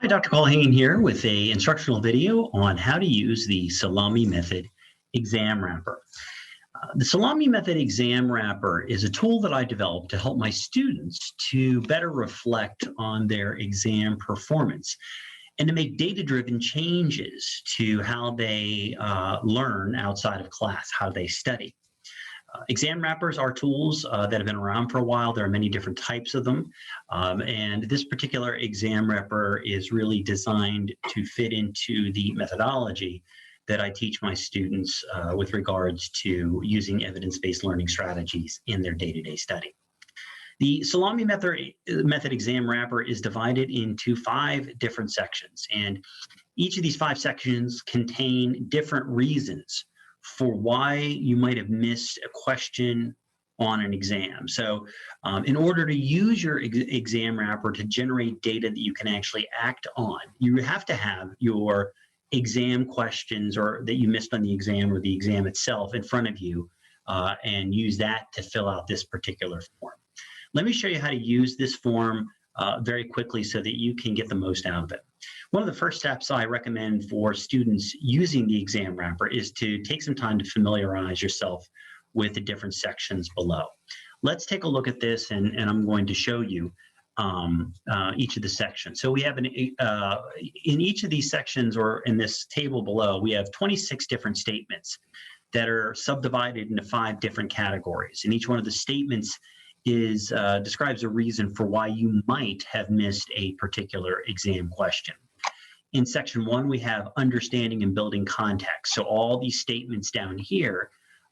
Hi, Dr. Colhane here with a instructional video on how to use the Salami Method exam wrapper. The Salami Method exam wrapper is a tool that I developed to help my students to better reflect on their exam performance and to make data-driven changes to how they learn outside of class, how they study. Exam wrappers are tools that have been around for a while. There are many different types of them. And this particular exam wrapper is really designed to fit into the methodology that I teach my students with regards to using evidence-based learning strategies in their day-to-day study. The Salami method exam wrapper is divided into 5 different sections, and each of these 5 sections contain different reasons for why you might have missed a question on an exam. So in order to use your exam wrapper to generate data that you can actually act on, you have to have your exam questions or that you missed on the exam or the exam itself in front of you and use that to fill out this particular form. Let me show you how to use this form very quickly so that you can get the most out of it. One of the first steps I recommend for students using the exam wrapper is to take some time to familiarize yourself with the different sections below. Let's take a look at this, and I'm going to show you each of the sections. So we have in each of these sections, or in this table below, we have 26 different statements that are subdivided into 5 different categories. And each one of the statements describes a reason for why you might have missed a particular exam question. In section 1, we have understanding and building context. So all these statements down here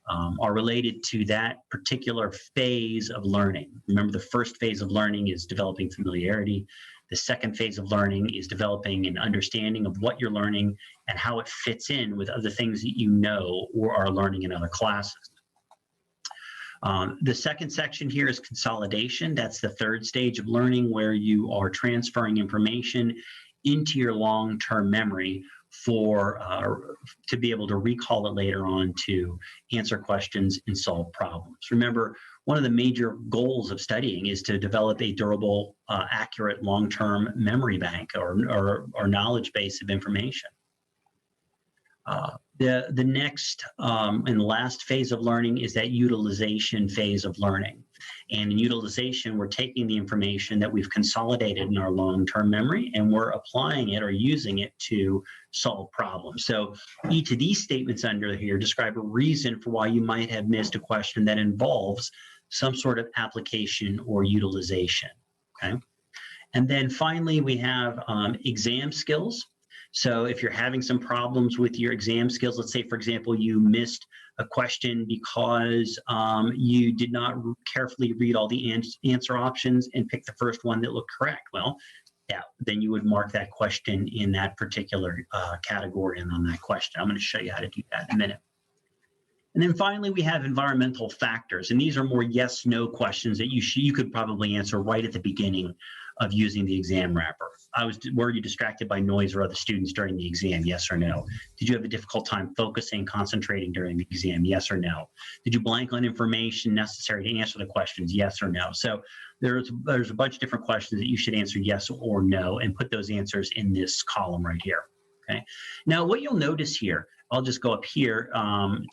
are related to that particular phase of learning. Remember, the first phase of learning is developing familiarity. The second phase of learning is developing an understanding of what you're learning and how it fits in with other things that you know or are learning in other classes. The second section here is consolidation. That's the third stage of learning, where you are transferring information into your long-term memory to be able to recall it later on to answer questions and solve problems. Remember, one of the major goals of studying is to develop a durable, accurate long-term memory bank or knowledge base of information. The next and last phase of learning is that utilization phase of learning. And in utilization, we're taking the information that we've consolidated in our long-term memory and we're applying it or using it to solve problems. So each of these statements under here describe a reason for why you might have missed a question that involves some sort of application or utilization, okay? And then finally, we have exam skills. So if you're having some problems with your exam skills, let's say, for example, you missed a question because you did not carefully read all the answer options and pick the first one that looked correct. Well, yeah, then you would mark that question in that particular category and on that question. I'm going to show you how to do that in a minute. And then finally, we have environmental factors, and these are more yes/no questions that you could probably answer right at the beginning of using the exam wrapper. Were you distracted by noise or other students during the exam? Yes or no? Did you have a difficult time focusing, concentrating during the exam? Yes or no? Did you blank on information necessary to answer the questions? Yes or no? So there's a bunch of different questions that you should answer yes or no and put those answers in this column right here. Okay. Now, what you'll notice here, I'll just go up here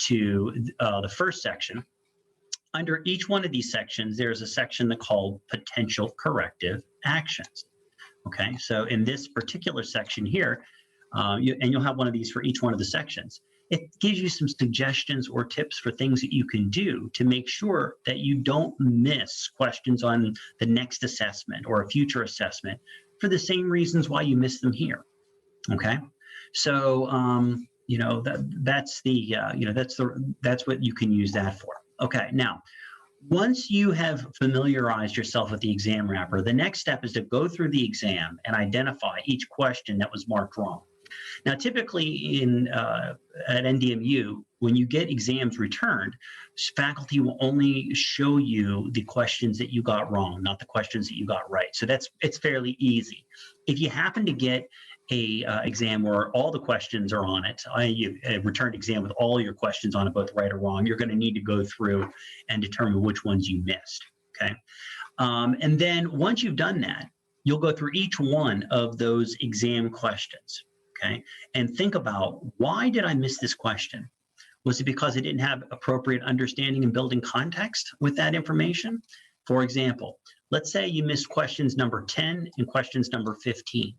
to the first section. Under each one of these sections, there's a section called potential corrective actions. Okay, so in this particular section here, you'll have one of these for each one of the sections. It gives you some suggestions or tips for things that you can do to make sure that you don't miss questions on the next assessment or a future assessment for the same reasons why you missed them here. Okay, so that's what you can use that for. Okay, now, once you have familiarized yourself with the exam wrapper, the next step is to go through the exam and identify each question that was marked wrong. Now, typically at NDMU, when you get exams returned, faculty will only show you the questions that you got wrong, not the questions that you got right. So it's fairly easy. If you happen to get a exam where all the questions are on it, a returned exam with all your questions on it, both right or wrong, you're going to need to go through and determine which ones you missed, okay? And then once you've done that, you'll go through each one of those exam questions, okay? And think about, why did I miss this question? Was it because I didn't have appropriate understanding and building context with that information? For example, let's say you missed questions number 10 and questions number 15.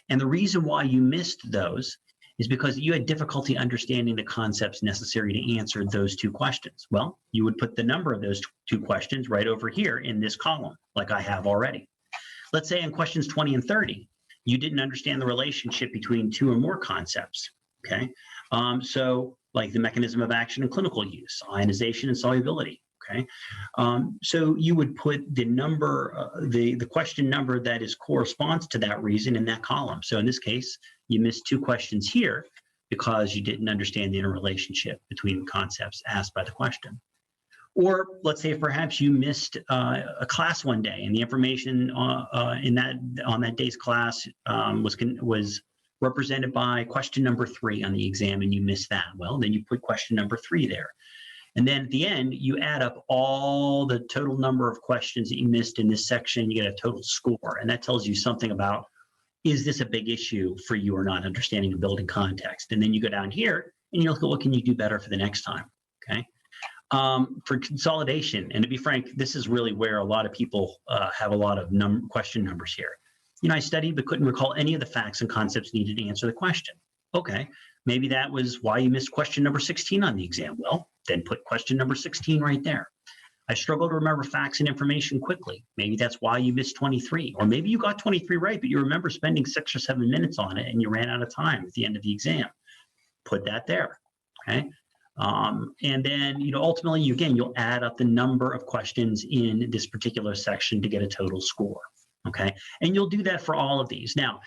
And the reason why you missed those is because you had difficulty understanding the concepts necessary to answer those two questions. Well, you would put the number of those two questions right over here in this column, like I have already. Let's say in questions 20 and 30, you didn't understand the relationship between two or more concepts, okay? So like the mechanism of action and clinical use, ionization and solubility, okay? So you would put the number, the question number that corresponds to that reason in that column. So in this case, you missed two questions here because you didn't understand the interrelationship between concepts asked by the question. Or let's say perhaps you missed a class one day, and the information on that day's class was represented by question number 3 on the exam, and you missed that. Well, then you put question number 3 there. And then at the end, you add up all the total number of questions that you missed in this section, you get a total score. And that tells you something about, is this a big issue for you or not, understanding and building context? And then you go down here and you look at what can you do better for the next time, okay? For consolidation, and to be frank, this is really where a lot of people have a lot of question numbers here. You know, I studied but couldn't recall any of the facts and concepts needed to answer the question. Okay, maybe that was why you missed question number 16 on the exam. Well, then put question number 16 right there. I struggle to remember facts and information quickly. Maybe that's why you missed 23. Or maybe you got 23 right, but you remember spending 6 or 7 minutes on it and you ran out of time at the end of the exam. Put that there, okay? And then, you know, ultimately, again, you'll add up the number of questions in this particular section to get a total score, okay? And you'll do that for all of these. Now,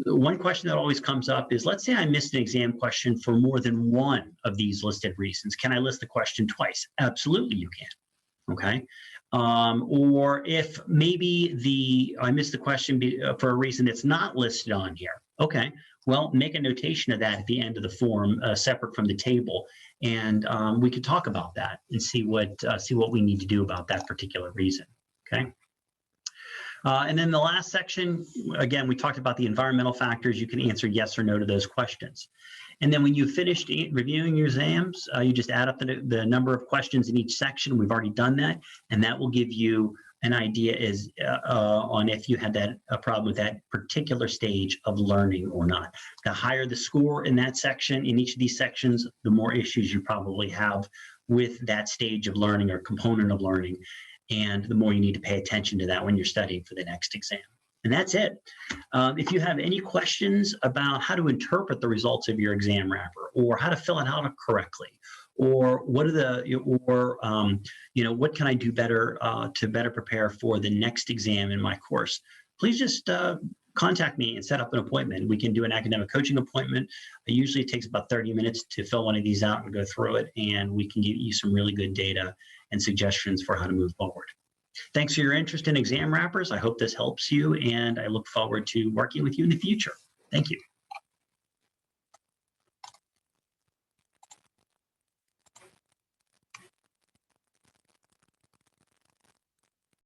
one question that always comes up is, let's say I missed an exam question for more than one of these listed reasons. Can I list the question twice? Absolutely, you can, okay? Or if maybe I missed the question for a reason that's not listed on here, okay? Well, make a notation of that at the end of the form, separate from the table, and we could talk about that and see what we need to do about that particular reason. Okay. And then the last section, again, we talked about the environmental factors. You can answer yes or no to those questions. And then when you've finished reviewing your exams, you just add up the number of questions in each section. We've already done that, and that will give you an idea on if you had a problem with that particular stage of learning or not. The higher the score in that section, in each of these sections, the more issues you probably have with that stage of learning or component of learning, and the more you need to pay attention to that when you're studying for the next exam. And that's it. If you have any questions about how to interpret the results of your exam wrapper, or how to fill it out correctly, or what what can I do better to better prepare for the next exam in my course, please just contact me and set up an appointment. We can do an academic coaching appointment. Usually it takes about 30 minutes to fill one of these out and go through it, and we can give you some really good data and suggestions for how to move forward. Thanks for your interest in exam wrappers. I hope this helps you, and I look forward to working with you in the future. Thank you.